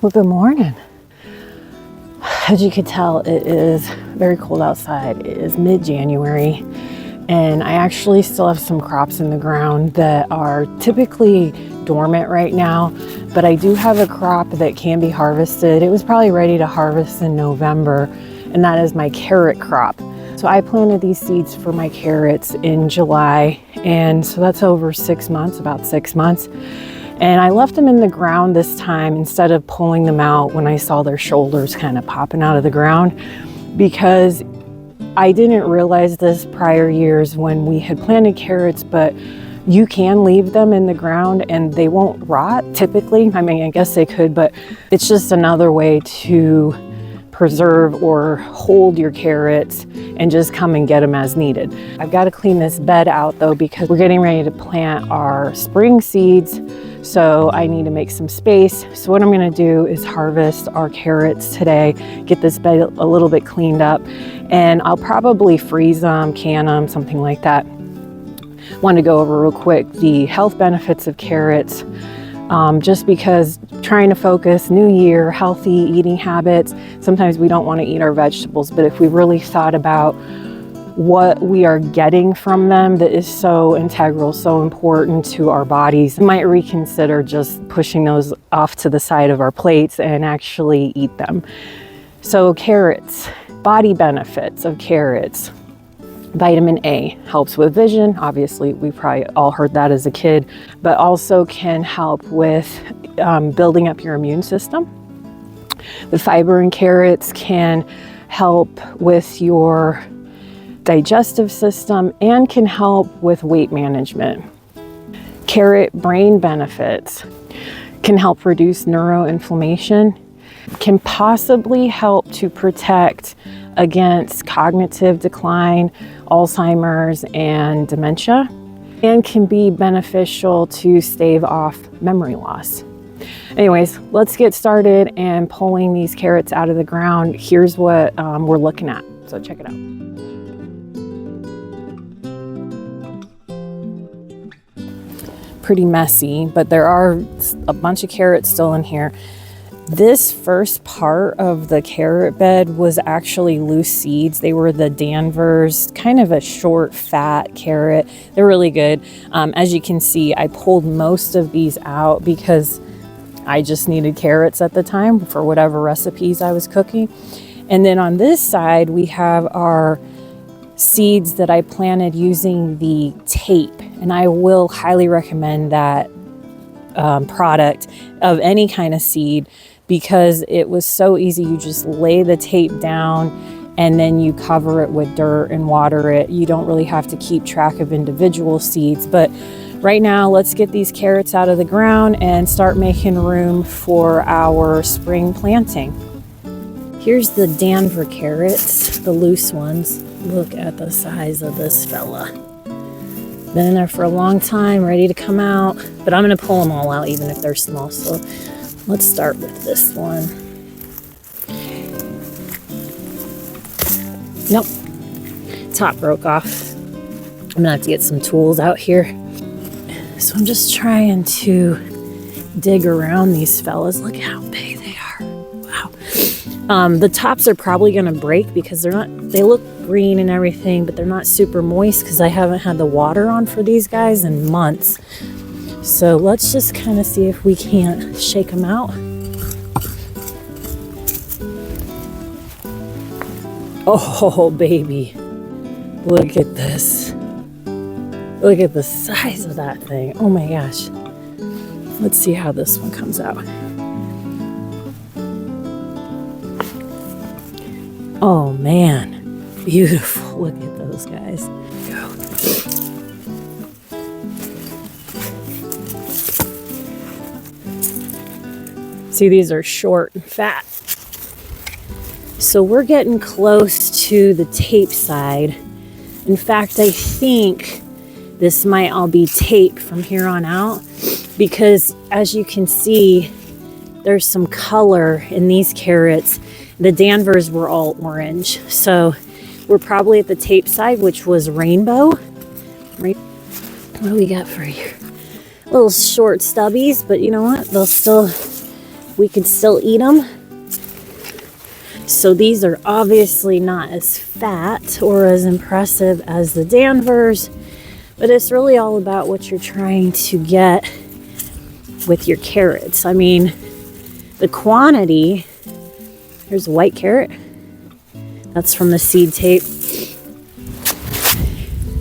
Well, good morning. As you can tell, it is very cold outside. It is mid-January, and I actually still have some crops in the ground that are typically dormant right now, but I do have a crop that can be harvested. It was probably ready to harvest in November, and that is my carrot crop. So I planted these seeds for my carrots in July, and so that's over 6 months, about 6 months. And I left them in the ground this time instead of pulling them out when I saw their shoulders kind of popping out of the ground, because I didn't realize this prior years when we had planted carrots, but you can leave them in the ground and they won't rot typically. I mean, I guess they could, but it's just another way to preserve or hold your carrots and just come and get them as needed. I've got to clean this bed out though, because we're getting ready to plant our spring seeds. So I need to make some space. So what I'm gonna do is harvest our carrots today, get this bed a little bit cleaned up, and I'll probably freeze them, can them, something like that. Want to go over real quick the health benefits of carrots, just because trying to focus, new year, healthy eating habits, sometimes we don't want to eat our vegetables, but if we really thought about what we are getting from them that is so integral, so important to our bodies, we might reconsider just pushing those off to the side of our plates and actually eat them. So carrots, body benefits of carrots. Vitamin A helps with vision. Obviously, we probably all heard that as a kid, but also can help with building up your immune system. The fiber in carrots can help with your digestive system and can help with weight management. Carrot brain benefits can help reduce neuroinflammation, can possibly help to protect against cognitive decline, Alzheimer's, and dementia, and can be beneficial to stave off memory loss. Anyways, let's get started and pulling these carrots out of the ground. Here's what we're looking at, so check it out. Pretty messy, but there are a bunch of carrots still in here. This first part of the carrot bed was actually loose seeds. They were the Danvers, kind of a short, fat carrot. They're really good. As you can see, I pulled most of these out because I just needed carrots at the time for whatever recipes I was cooking. And then on this side, we have our seeds that I planted using the tape. And I will highly recommend that product of any kind of seed, because it was so easy. You just lay the tape down and then you cover it with dirt and water it. You don't really have to keep track of individual seeds. But right now, let's get these carrots out of the ground and start making room for our spring planting. Here's the Danvers carrots, the loose ones. Look at the size of this fella. Been in there for a long time, ready to come out, but I'm gonna pull them all out even if they're small. So let's start with this one. Nope, top broke off. I'm gonna have to get some tools out here. So I'm just trying to dig around these fellas. Look how big they are, wow. The tops are probably gonna break because they look green and everything, but they're not super moist because I haven't had the water on for these guys in months. So let's just kind of see if we can't shake them out. Oh, baby. Look at this. Look at the size of that thing. Oh my gosh. Let's see how this one comes out. Oh man. Beautiful. Look at those guys. Go. See, these are short and fat. So we're getting close to the tape side. In fact, I think this might all be tape from here on out, because as you can see, there's some color in these carrots. The Danvers were all orange. So we're probably at the tape side, which was rainbow. What do we got for here? Little short stubbies, but you know what? They'll still we can still eat them. So these are obviously not as fat or as impressive as the Danvers, but it's really all about what you're trying to get with your carrots. I mean, the quantity, here's a white carrot. That's from the seed tape.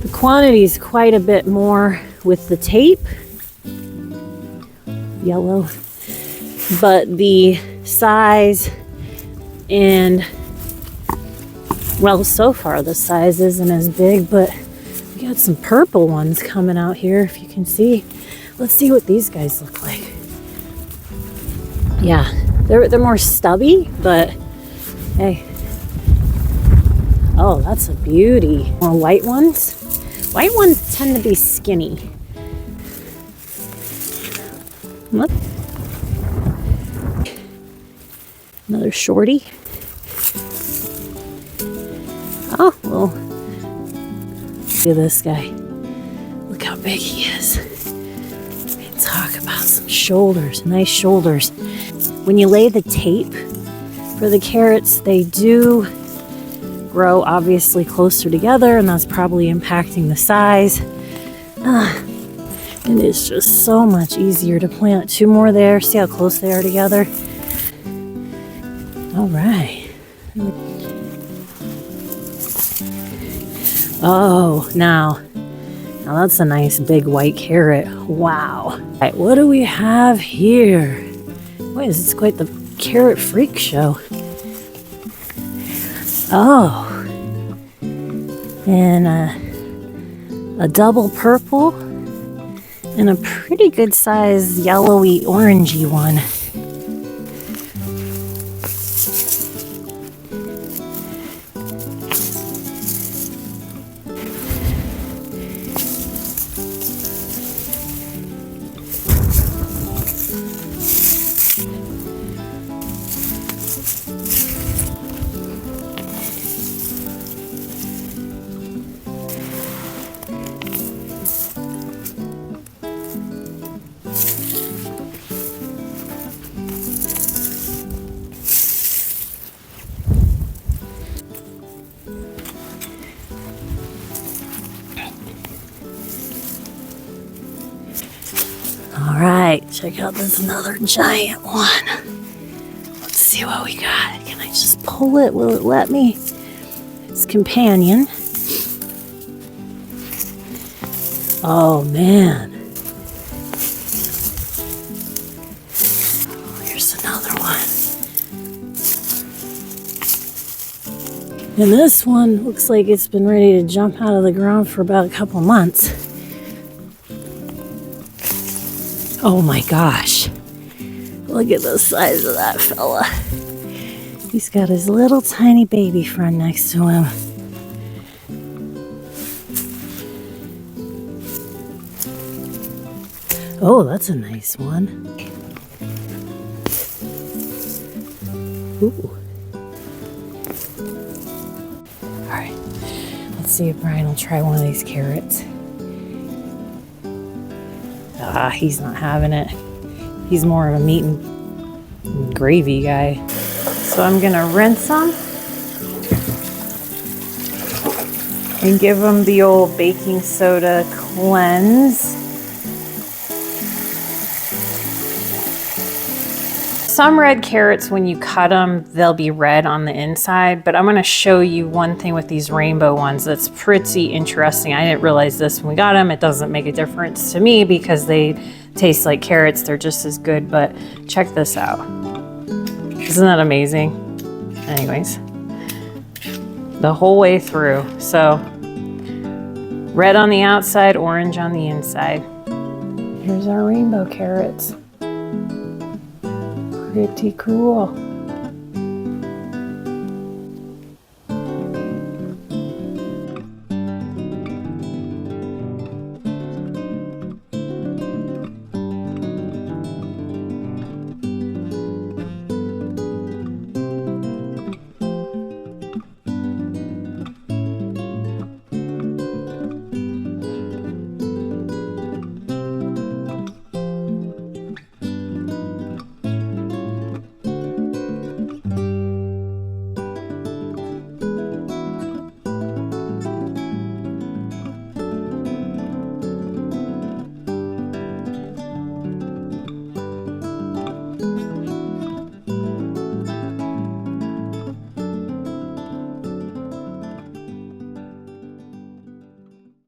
The quantity is quite a bit more with the tape, yellow, but the size and, well, so far the size isn't as big, but we got some purple ones coming out here, if you can see. Let's see what these guys look like. Yeah, they're more stubby, but hey. Oh, that's a beauty. More white ones. White ones tend to be skinny. Look. Another shorty. Oh, well, look at this guy. Look how big he is. We can talk about some shoulders, nice shoulders. When you lay the tape for the carrots, they do grow obviously closer together, and that's probably impacting the size. It is just so much easier to plant. Two more there. See how close they are together? All right. Oh, now that's a nice big white carrot. Wow. All right, what do we have here? Boy, this is quite the carrot freak show. Oh, and a double purple and a pretty good size yellowy orangey one. All right, check out this another giant one. Let's see what we got. Can I just pull it? Will it let me? It's companion. Oh man. Oh, here's another one. And this one looks like it's been ready to jump out of the ground for about a couple months. Oh my gosh. Look at the size of that fella. He's got his little tiny baby friend next to him. Oh, that's a nice one. Ooh. All right, let's see if Brian will try one of these carrots. Ah, he's not having it. He's more of a meat and gravy guy. So I'm gonna rinse them and give them the old baking soda cleanse. Some red carrots, when you cut them, they'll be red on the inside, but I'm gonna show you one thing with these rainbow ones that's pretty interesting. I didn't realize this when we got them. It doesn't make a difference to me because they taste like carrots. They're just as good, but check this out. Isn't that amazing? Anyways, the whole way through. So red on the outside, orange on the inside. Here's our rainbow carrots. Pretty cool.